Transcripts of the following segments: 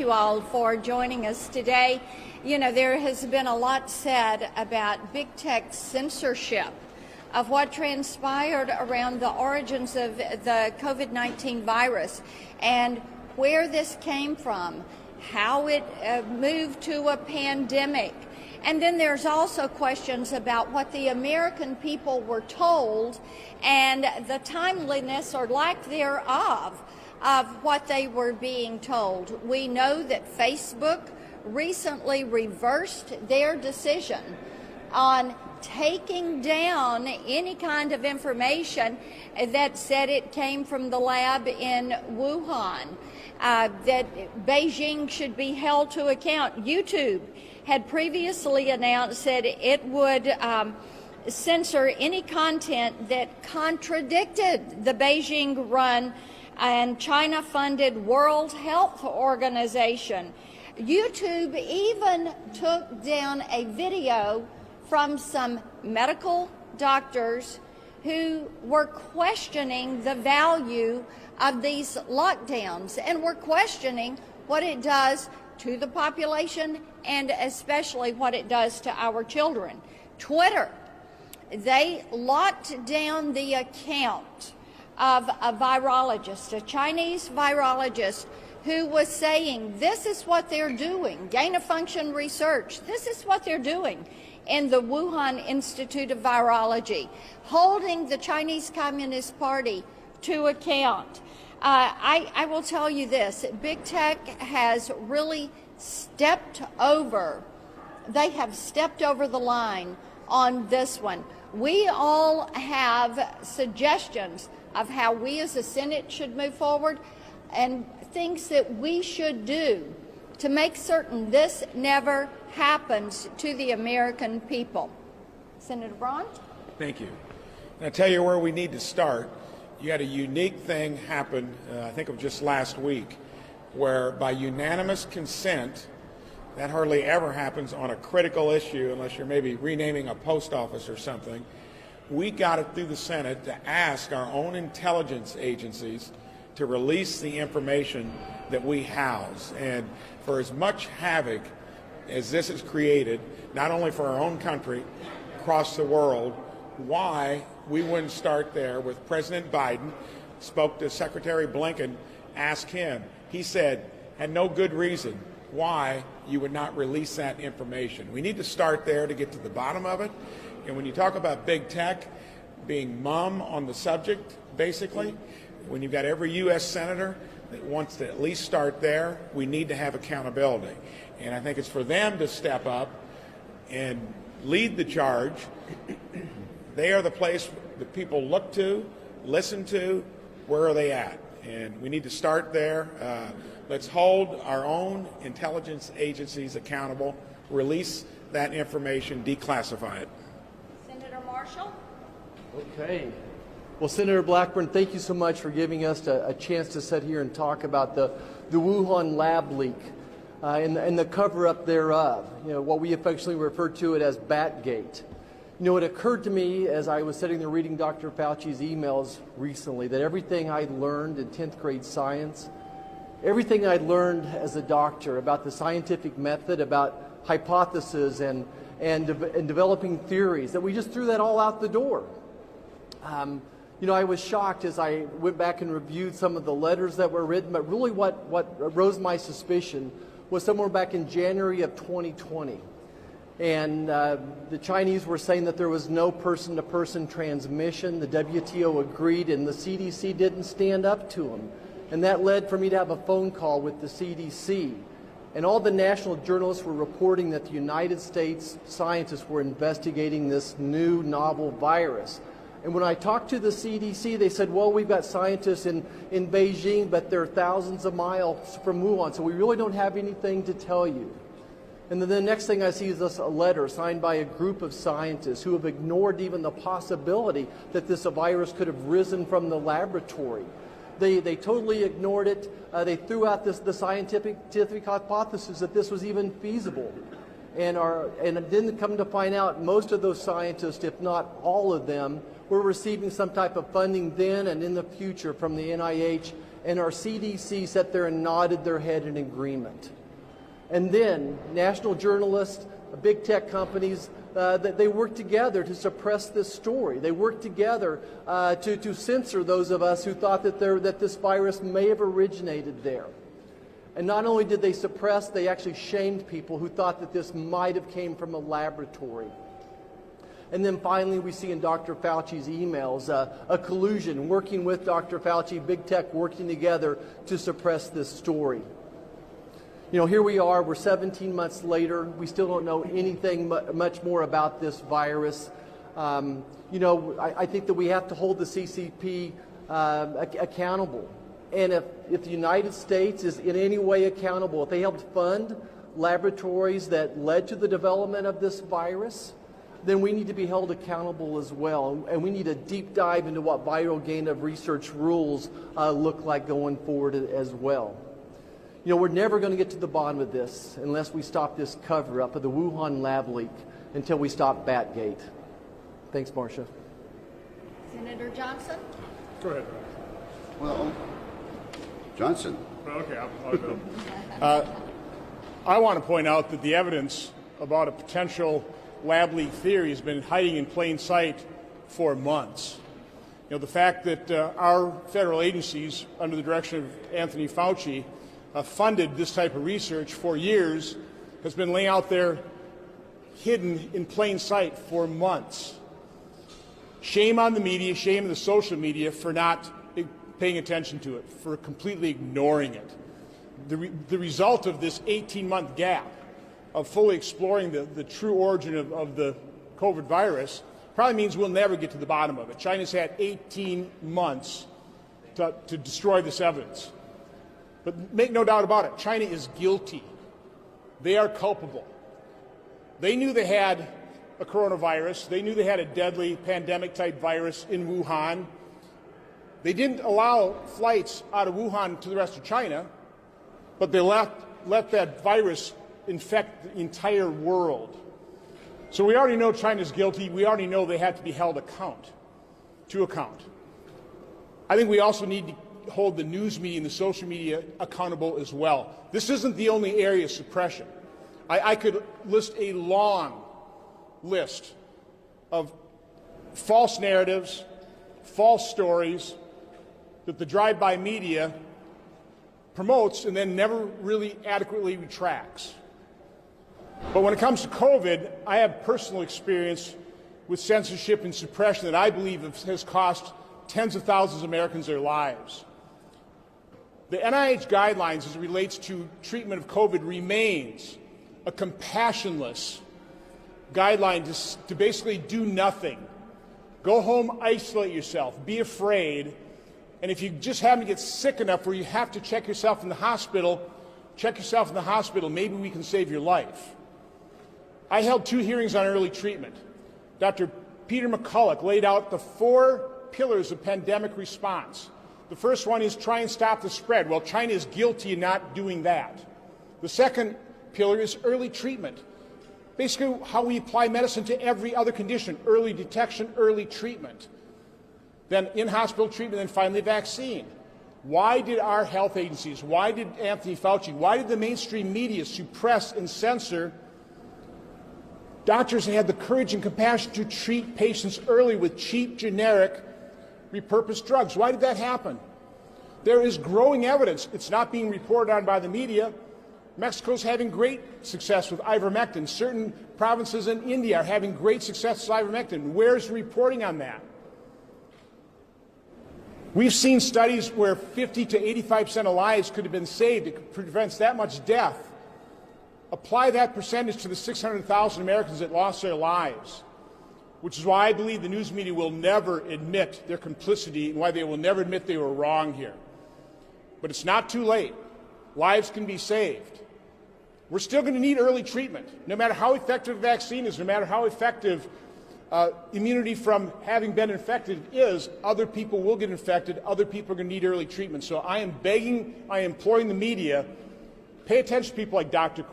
you all for joining us today. You know, there has been a lot said about big tech censorship of what transpired around the origins of the COVID-19 virus and where this came from, how it moved to a pandemic. And then there's also questions about what the American people were told and the timeliness or lack thereof of what they were being told. We know that Facebook recently reversed their decision on taking down any kind of information that said it came from the lab in Wuhan, that Beijing should be held to account. YouTube had previously announced that it would censor any content that contradicted the Beijing-run and China-funded World Health Organization. YouTube even took down a video from some medical doctors who were questioning the value of these lockdowns and were questioning what it does to the population and especially what it does to our children. Twitter, they locked down the account of a virologist, a Chinese virologist, who was saying this is what they're doing, gain-of-function research, this is what they're doing in the Wuhan Institute of Virology, holding the Chinese Communist Party to account. I will tell you this, big tech has really stepped over, they have stepped over the line on this one. We all have suggestions of how we as a Senate should move forward and things that we should do to make certain this never happens to the American people. Senator Braun? Thank you. I'll tell you where we need to start. You had a unique thing happen, I think of just last week, where by unanimous consent, that hardly ever happens on a critical issue unless you're maybe renaming a post office or something. We got it through the Senate to ask our own intelligence agencies to release the information that we house. And for as much havoc as this has created, not only for our own country, across the world, why we wouldn't start there with President Biden, spoke to Secretary Blinken, asked him. He said, had no good reason why you would not release that information. We need to start there to get to the bottom of it. And when you talk about big tech being mum on the subject, basically, when you've got every U.S. senator that wants to at least start there, we need to have accountability. And I think it's for them to step up and lead the charge. They are the place that people look to, listen to, where are they at? And we need to start there. Let's hold our own intelligence agencies accountable, release that information, declassify it. Senator Marshall? Okay. Well, Senator Blackburn, thank you so much for giving us a chance to sit here and talk about the Wuhan lab leak and the cover-up thereof, you know, what we affectionately refer to it as Batgate. You know, it occurred to me as I was sitting there reading Dr. Fauci's emails recently that everything I learned in 10th grade science, everything I learned as a doctor about the scientific method, about hypotheses and developing theories, that we just threw that all out the door. You know, I was shocked as I went back and reviewed some of the letters that were written, but really what rose my suspicion was somewhere back in January of 2020. And the Chinese were saying that there was no person-to-person transmission. The WTO agreed, and the CDC didn't stand up to them. And that led for me to have a phone call with the CDC. And all the national journalists were reporting that the United States scientists were investigating this new novel virus. And when I talked to the CDC, they said, well, we've got scientists in Beijing, but they're thousands of miles from Wuhan, so we really don't have anything to tell you. And then the next thing I see is a letter signed by a group of scientists who have ignored even the possibility that this virus could have risen from the laboratory. They totally ignored it. They threw out the scientific hypothesis that this was even feasible. And didn't come to find out most of those scientists, if not all of them, were receiving some type of funding then and in the future from the NIH and our CDC sat there and nodded their head in agreement. And then national journalists, big tech companies, they worked together to suppress this story. They worked together to censor those of us who thought that this virus may have originated there. And not only did they suppress, they actually shamed people who thought that this might have came from a laboratory. And then finally, we see in Dr. Fauci's emails a collusion, working with Dr. Fauci, big tech working together to suppress this story. You know, here we are, we're 17 months later, we still don't know anything much more about this virus. You know, I think that we have to hold the CCP accountable. And if the United States is in any way accountable, if they helped fund laboratories that led to the development of this virus, then we need to be held accountable as well. And we need a deep dive into what viral gain of research rules look like going forward as well. You know, we're never going to get to the bottom of this unless we stop this cover-up of the Wuhan lab leak until we stop Batgate. Thanks, Marcia. Senator Johnson? Go ahead. Well, Johnson. Okay, I'll go. I want to point out that the evidence about a potential lab leak theory has been hiding in plain sight for months. You know, the fact that our federal agencies, under the direction of Anthony Fauci, funded this type of research for years has been laying out there hidden in plain sight for months. Shame on the media, shame on the social media for not paying attention to it, for completely ignoring it. The result of this 18-month gap of fully exploring the true origin of the COVID virus probably means we'll never get to the bottom of it. China's had 18 months to destroy this evidence. But make no doubt about it, China is guilty. They are culpable. They knew they had a coronavirus. They knew they had a deadly pandemic-type virus in Wuhan. They didn't allow flights out of Wuhan to the rest of China, but they let that virus infect the entire world. So we already know China's guilty. We already know they have to be held to account. I think we also need to hold the news media and the social media accountable as well. This isn't the only area of suppression. I could list a long list of false narratives, false stories that the drive-by media promotes and then never really adequately retracts. But when it comes to COVID, I have personal experience with censorship and suppression that I believe has cost tens of thousands of Americans their lives. The NIH guidelines as it relates to treatment of COVID remains a compassionless guideline to basically do nothing. Go home, isolate yourself, be afraid, and if you just happen to get sick enough where you have to check yourself in the hospital, maybe we can save your life. I held 2 hearings on early treatment. Dr. Peter McCulloch laid out the 4 pillars of pandemic response. The first one is try and stop the spread. Well, China is guilty in not doing that. The second pillar is early treatment. Basically, how we apply medicine to every other condition, early detection, early treatment. Then in-hospital treatment, and finally vaccine. Why did our health agencies, why did Anthony Fauci, why did the mainstream media suppress and censor doctors that had the courage and compassion to treat patients early with cheap, generic, repurposed drugs? Why did that happen? There is growing evidence. It's not being reported on by the media. Mexico's having great success with ivermectin. Certain provinces in India are having great success with ivermectin. Where's the reporting on that? We've seen studies where 50 to 85% of lives could have been saved. It prevents that much death. Apply that percentage to the 600,000 Americans that lost their lives, which is why I believe the news media will never admit their complicity and why they will never admit they were wrong here. But it's not too late. Lives can be saved. We're still going to need early treatment. No matter how effective a vaccine is, no matter how effective immunity from having been infected is, other people will get infected. Other people are going to need early treatment. So I am imploring the media, pay attention to people like Dr.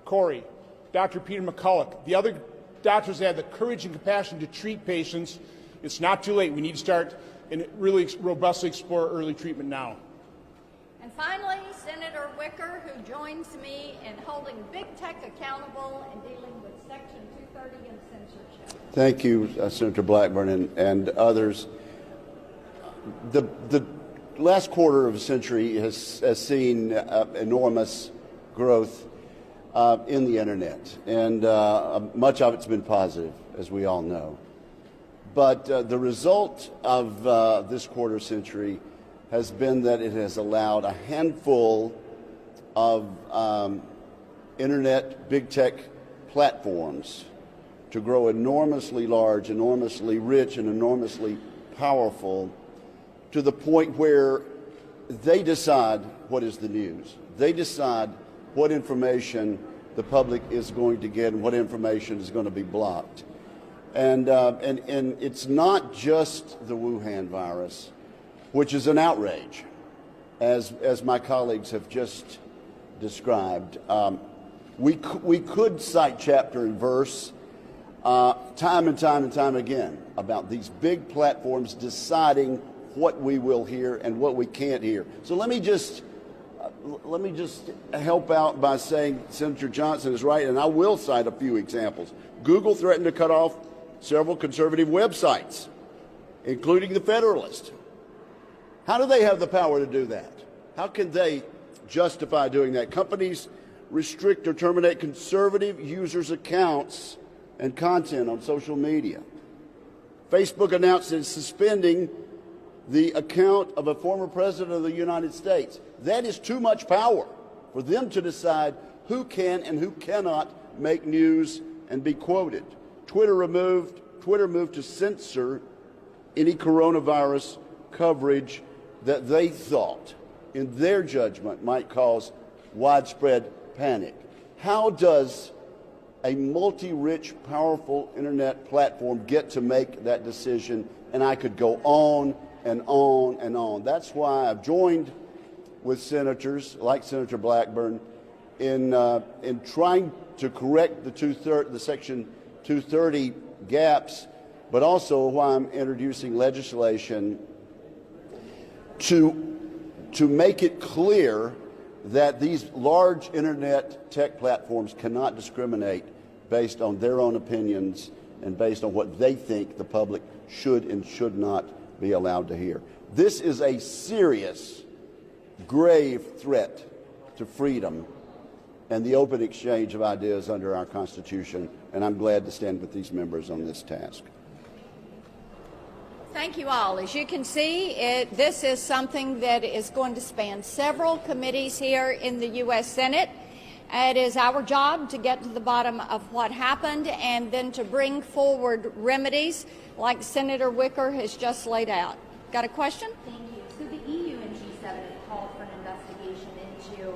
Kori, Dr. Peter McCulloch, the other doctors that have the courage and compassion to treat patients. It's not too late. We need to start and really robustly explore early treatment now. And finally, Senator Wicker, who joins me in holding big tech accountable and dealing with Section 230 and censorship. Thank you, Senator Blackburn and others. The last quarter of a century has seen enormous growth in the internet, and much of it's been positive, as we all know. But the result of this quarter century has been that it has allowed a handful of internet big tech platforms to grow enormously large, enormously rich, and enormously powerful, to the point where they decide what is the news. They decide what information the public is going to get and what information is going to be blocked. And it's not just the Wuhan virus, which is an outrage, as my colleagues have just described. We could cite chapter and verse time and time again about these big platforms deciding what we will hear and what we can't hear. So let me just help out by saying Senator Johnson is right, and I will cite a few examples. Google threatened to cut off several conservative websites, including The Federalist. How do they have the power to do that? How can they justify doing that? Companies restrict or terminate conservative users' accounts and content on social media. Facebook announced it's suspending the account of a former president of the United States. That is too much power for them to decide who can and who cannot make news and be quoted. Twitter moved to censor any coronavirus coverage that they thought, in their judgment, might cause widespread panic. How does a multi-rich, powerful internet platform get to make that decision? And I could go on and on and on. That's why I've joined with senators like Senator Blackburn in trying to correct the Section 230 gaps, but also why I'm introducing legislation to make it clear that these large internet tech platforms cannot discriminate based on their own opinions and based on what they think the public should and should not be allowed to hear. This is a serious, grave threat to freedom and the open exchange of ideas under our Constitution, and I'm glad to stand with these members on this task. Thank you all. As you can see, this is something that is going to span several committees here in the U.S. Senate. It is our job to get to the bottom of what happened and then to bring forward remedies like Senator Wicker has just laid out. Got a question? Thank you. So the EU and G7 have called for an investigation into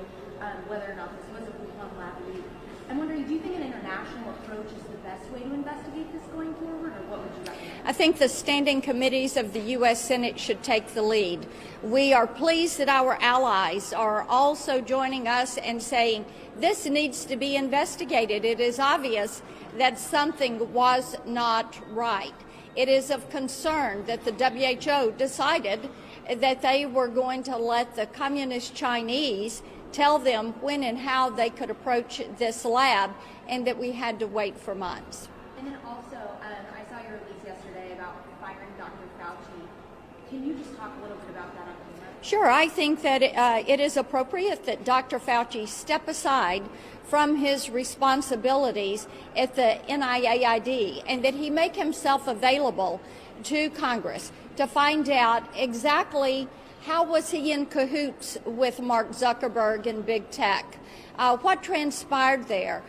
whether or not this was a Wuhan lab leak. I'm wondering, do you think an international approach is the best way to investigate this going forward, or what would you recommend? I think the standing committees of the U.S. Senate should take the lead. We are pleased that our allies are also joining us and saying this needs to be investigated. It is obvious that something was not right. It is of concern that the WHO decided that they were going to let the communist Chinese tell them when and how they could approach this lab, and that we had to wait for months. And then also, I saw your release yesterday about firing Dr. Fauci. Can you just talk a little bit about that on camera? Sure. I think that it is appropriate that Dr. Fauci step aside from his responsibilities at the NIAID and that he make himself available to Congress to find out exactly how was he in cahoots with Mark Zuckerberg and big tech. What transpired there?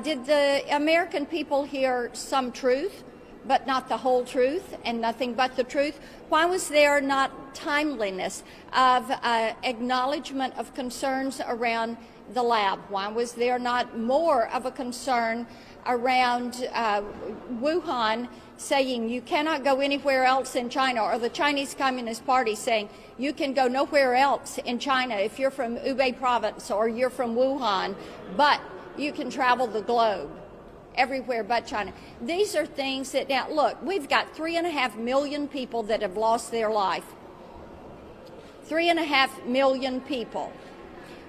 Did the American people hear some truth, but not the whole truth and nothing but the truth? Why was there not timeliness of acknowledgement of concerns around the lab? Why was there not more of a concern around Wuhan saying you cannot go anywhere else in China, or the Chinese Communist Party saying you can go nowhere else in China if you're from Hubei province or you're from Wuhan, but you can travel the globe everywhere but China. These are things that, now look, we've got 3.5 million people that have lost their life. 3.5 million people.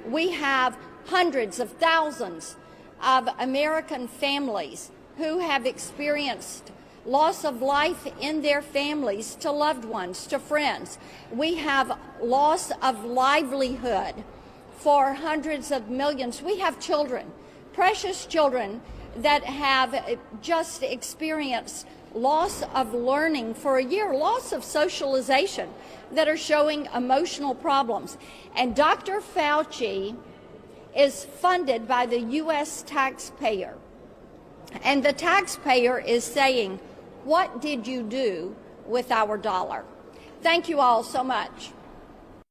We have hundreds of thousands of American families who have experienced loss of life in their families to loved ones, to friends. We have loss of livelihood for hundreds of millions. We have children, precious children, that have just experienced loss of learning for a year, loss of socialization, that are showing emotional problems. And Dr. Fauci is funded by the U.S. taxpayer. And the taxpayer is saying, what did you do with our dollar? Thank you all so much.